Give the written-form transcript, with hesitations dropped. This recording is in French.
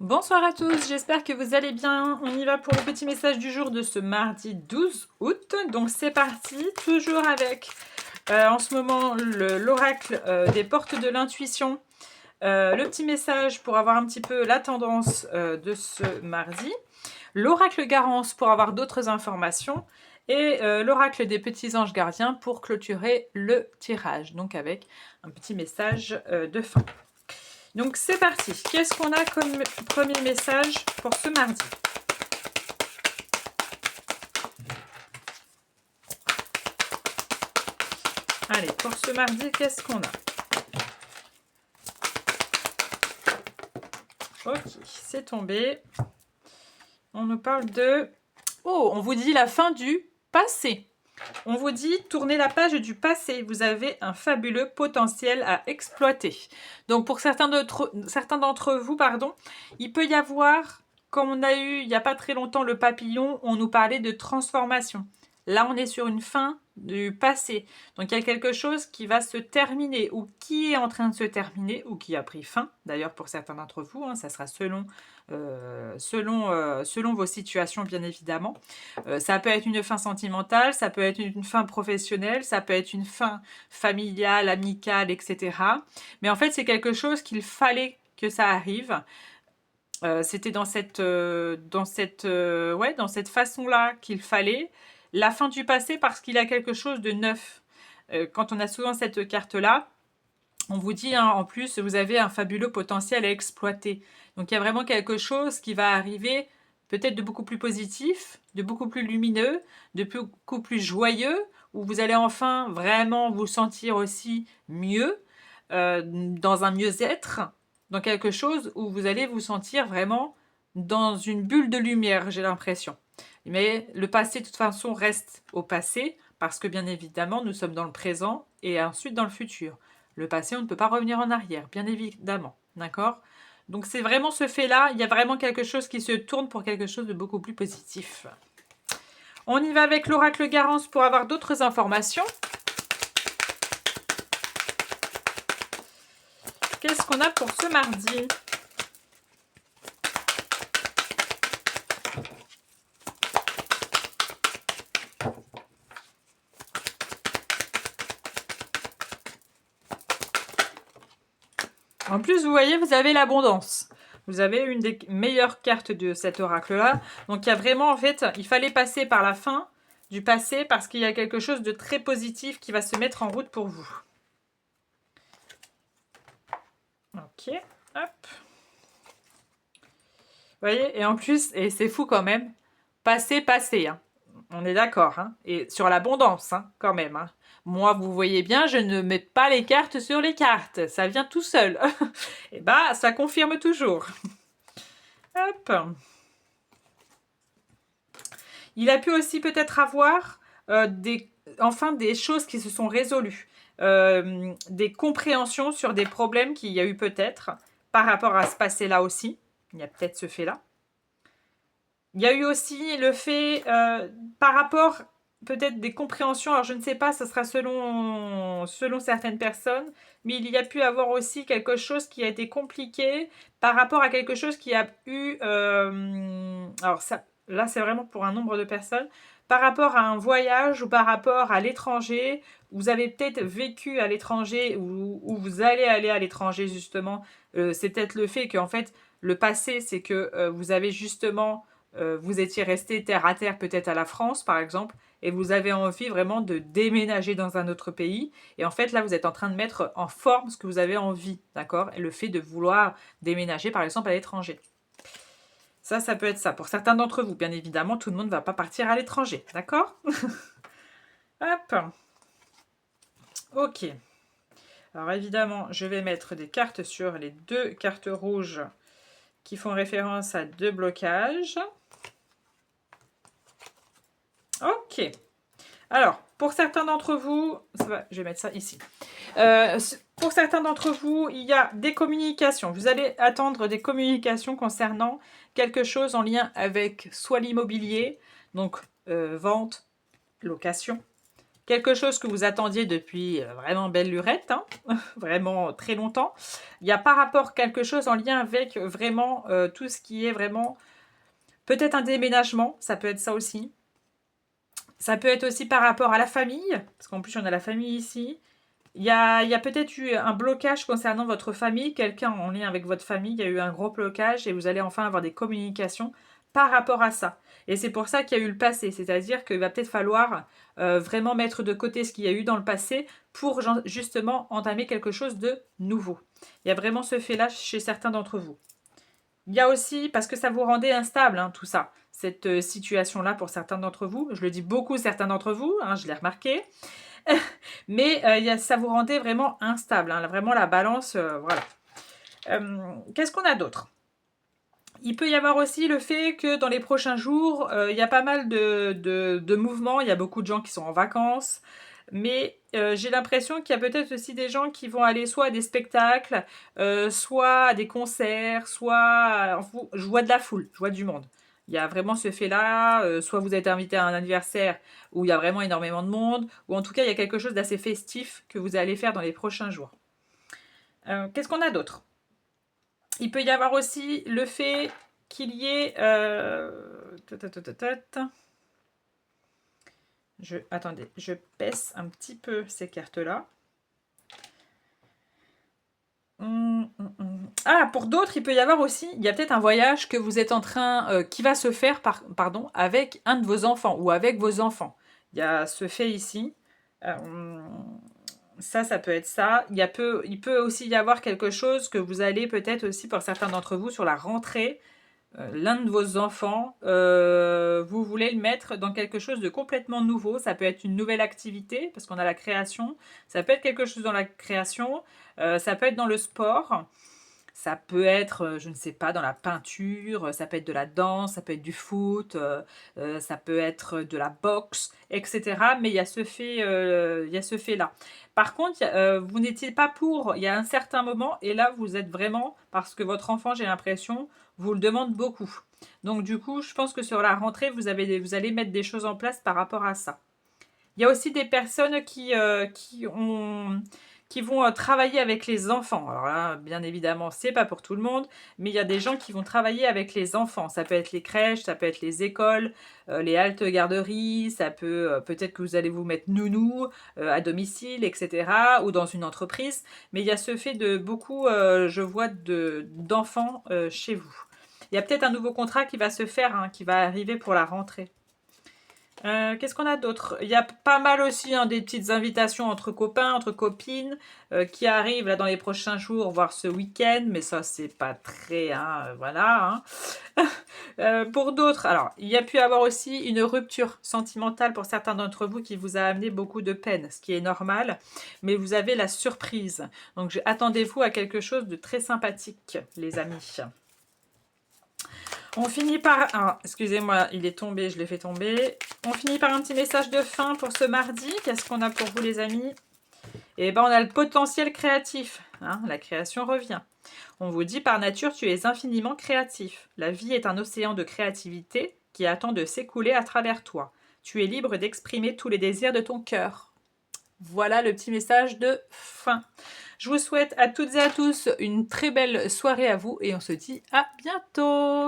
Bonsoir à tous, j'espère que vous allez bien. On y va pour le petit message du jour de ce mardi 12 août. Donc c'est parti, toujours avec en ce moment l'oracle des portes de l'intuition. Le petit message pour avoir un petit peu la tendance de ce mardi. L'oracle Garance pour avoir d'autres informations. Et l'oracle des petits anges gardiens pour clôturer le tirage. Donc avec un petit message de fin. Donc c'est parti. Qu'est-ce qu'on a comme premier message pour ce mardi? Allez, pour ce mardi, qu'est-ce qu'on a? Ok, c'est tombé. On nous parle de... Oh, on vous dit la fin du passé. On vous dit tournez la page du passé. Vous avez un fabuleux potentiel à exploiter. Donc pour certains d'entre vous, il peut y avoir, comme on a eu il n'y a pas très longtemps le papillon, on nous parlait de transformation. Là, on est sur une fin du passé. Donc il y a quelque chose qui va se terminer ou qui est en train de se terminer ou qui a pris fin. D'ailleurs, pour certains d'entre vous, ça sera selon vos situations, bien évidemment. Ça peut être une fin sentimentale, ça peut être une fin professionnelle, ça peut être une fin familiale, amicale, etc. Mais en fait, c'est quelque chose qu'il fallait que ça arrive. C'était dans cette façon-là qu'il fallait. La fin du passé parce qu'il y a quelque chose de neuf. Quand on a souvent cette carte-là, on vous dit, en plus, vous avez un fabuleux potentiel à exploiter. Donc, il y a vraiment quelque chose qui va arriver, peut-être de beaucoup plus positif, de beaucoup plus lumineux, de beaucoup plus joyeux, où vous allez enfin vraiment vous sentir aussi mieux, dans un mieux-être, dans quelque chose où vous allez vous sentir vraiment dans une bulle de lumière, j'ai l'impression. Mais le passé, de toute façon, reste au passé, parce que bien évidemment, nous sommes dans le présent et ensuite dans le futur. Le passé, on ne peut pas revenir en arrière, bien évidemment. D'accord? Donc c'est vraiment ce fait-là, il y a vraiment quelque chose qui se tourne pour quelque chose de beaucoup plus positif. On y va avec l'oracle Garance pour avoir d'autres informations. Qu'est-ce qu'on a pour ce mardi? En plus, vous voyez, vous avez l'abondance. Vous avez une des meilleures cartes de cet oracle-là. Donc, il y a vraiment, en fait, il fallait passer par la fin du passé parce qu'il y a quelque chose de très positif qui va se mettre en route pour vous. Ok, hop. Vous voyez, et en plus, et c'est fou quand même, passé, passé, hein. On est d'accord, hein. Et sur l'abondance, hein, quand même, hein. Moi, vous voyez bien, je ne mets pas les cartes sur les cartes. Ça vient tout seul. Et bah, ça confirme toujours. Hop. Il a pu aussi peut-être avoir des choses qui se sont résolues. Des compréhensions sur des problèmes qu'il y a eu peut-être par rapport à ce passé-là aussi. Il y a peut-être ce fait-là. Il y a eu aussi le fait, par rapport peut-être des compréhensions, alors je ne sais pas, ce sera selon certaines personnes, mais il y a pu avoir aussi quelque chose qui a été compliqué par rapport à quelque chose qui a eu, alors ça, là c'est vraiment pour un nombre de personnes, par rapport à un voyage ou par rapport à l'étranger, vous avez peut-être vécu à l'étranger ou vous allez aller à l'étranger justement, c'est peut-être le fait qu'en fait, le passé, c'est que vous avez justement vous étiez resté terre à terre peut-être à la France par exemple et vous avez envie vraiment de déménager dans un autre pays et en fait là vous êtes en train de mettre en forme ce que vous avez envie, d'accord, et le fait de vouloir déménager par exemple à l'étranger, ça peut être ça pour certains d'entre vous. Bien évidemment, tout le monde ne va pas partir à l'étranger, d'accord. Hop, ok, alors évidemment je vais mettre des cartes sur les deux cartes rouges qui font référence à deux blocages. Ok. Alors, pour certains d'entre vous, je vais mettre ça ici. Pour certains d'entre vous, il y a des communications. Vous allez attendre des communications concernant quelque chose en lien avec soit l'immobilier, donc vente, location, quelque chose que vous attendiez depuis vraiment belle lurette, hein, vraiment très longtemps. Il y a par rapport quelque chose en lien avec vraiment tout ce qui est vraiment peut-être un déménagement, ça peut être ça aussi. Ça peut être aussi par rapport à la famille, parce qu'en plus on a la famille ici. Il y a peut-être eu un blocage concernant votre famille, quelqu'un en lien avec votre famille, il y a eu un gros blocage et vous allez enfin avoir des communications par rapport à ça. Et c'est pour ça qu'il y a eu le passé, c'est-à-dire qu'il va peut-être falloir vraiment mettre de côté ce qu'il y a eu dans le passé pour justement entamer quelque chose de nouveau. Il y a vraiment ce fait-là chez certains d'entre vous. Il y a aussi, parce que ça vous rendait instable, hein, tout ça, cette situation-là pour certains d'entre vous. Je le dis beaucoup, certains d'entre vous, hein, je l'ai remarqué. Mais ça vous rendait vraiment instable, hein, vraiment la balance, voilà. Qu'est-ce qu'on a d'autre? Il peut y avoir aussi le fait que dans les prochains jours, il y a pas mal de mouvements, il y a beaucoup de gens qui sont en vacances, mais j'ai l'impression qu'il y a peut-être aussi des gens qui vont aller soit à des spectacles, soit à des concerts, soit... je vois de la foule, je vois du monde. Il y a vraiment ce fait-là, soit vous êtes invité à un anniversaire où il y a vraiment énormément de monde, ou en tout cas il y a quelque chose d'assez festif que vous allez faire dans les prochains jours. Qu'est-ce qu'on a d'autre? Il peut y avoir aussi le fait qu'il y ait... Attendez, je baisse un petit peu ces cartes-là. Ah, pour d'autres, il peut y avoir aussi, il y a peut-être un voyage que vous êtes en train, qui va se faire, avec un de vos enfants ou avec vos enfants. Il y a ce fait ici. Ça peut être ça. Il peut aussi y avoir quelque chose que vous allez peut-être aussi, pour certains d'entre vous, sur la rentrée, l'un de vos enfants, vous voulez le mettre dans quelque chose de complètement nouveau. Ça peut être une nouvelle activité, parce qu'on a la création. Ça peut être quelque chose dans la création. Ça peut être dans le sport. Ça peut être, je ne sais pas, dans la peinture. Ça peut être de la danse. Ça peut être du foot. Ça peut être de la boxe, etc. Mais il y a ce fait, là. Par contre, vous n'étiez pas pour il y a un certain moment. Et là, vous êtes vraiment, parce que votre enfant, j'ai l'impression, vous le demande beaucoup. Donc du coup, je pense que sur la rentrée, vous allez mettre des choses en place par rapport à ça. Il y a aussi des personnes qui vont travailler avec les enfants. Alors là, bien évidemment, c'est pas pour tout le monde, mais il y a des gens qui vont travailler avec les enfants. Ça peut être les crèches, ça peut être les écoles, les haltes garderies, ça peut-être que vous allez vous mettre nounou à domicile, etc., ou dans une entreprise. Mais il y a ce fait de beaucoup, je vois, d'enfants chez vous. Il y a peut-être un nouveau contrat qui va se faire, hein, qui va arriver pour la rentrée. Qu'est-ce qu'on a d'autre? Il y a pas mal aussi, hein, des petites invitations entre copains, entre copines qui arrivent là dans les prochains jours, voire ce week-end, mais ça c'est pas très, hein, voilà. Hein. Pour d'autres, alors il y a pu avoir aussi une rupture sentimentale pour certains d'entre vous qui vous a amené beaucoup de peine, ce qui est normal, mais vous avez la surprise. Donc attendez-vous à quelque chose de très sympathique, les amis. On finit par... Ah, excusez-moi, il est tombé, je l'ai fait tomber. On finit par un petit message de fin pour ce mardi. Qu'est-ce qu'on a pour vous, les amis? Eh bien, on a le potentiel créatif. Hein, la création revient. On vous dit, par nature, tu es infiniment créatif. La vie est un océan de créativité qui attend de s'écouler à travers toi. Tu es libre d'exprimer tous les désirs de ton cœur. Voilà le petit message de fin. Je vous souhaite à toutes et à tous une très belle soirée à vous et on se dit à bientôt.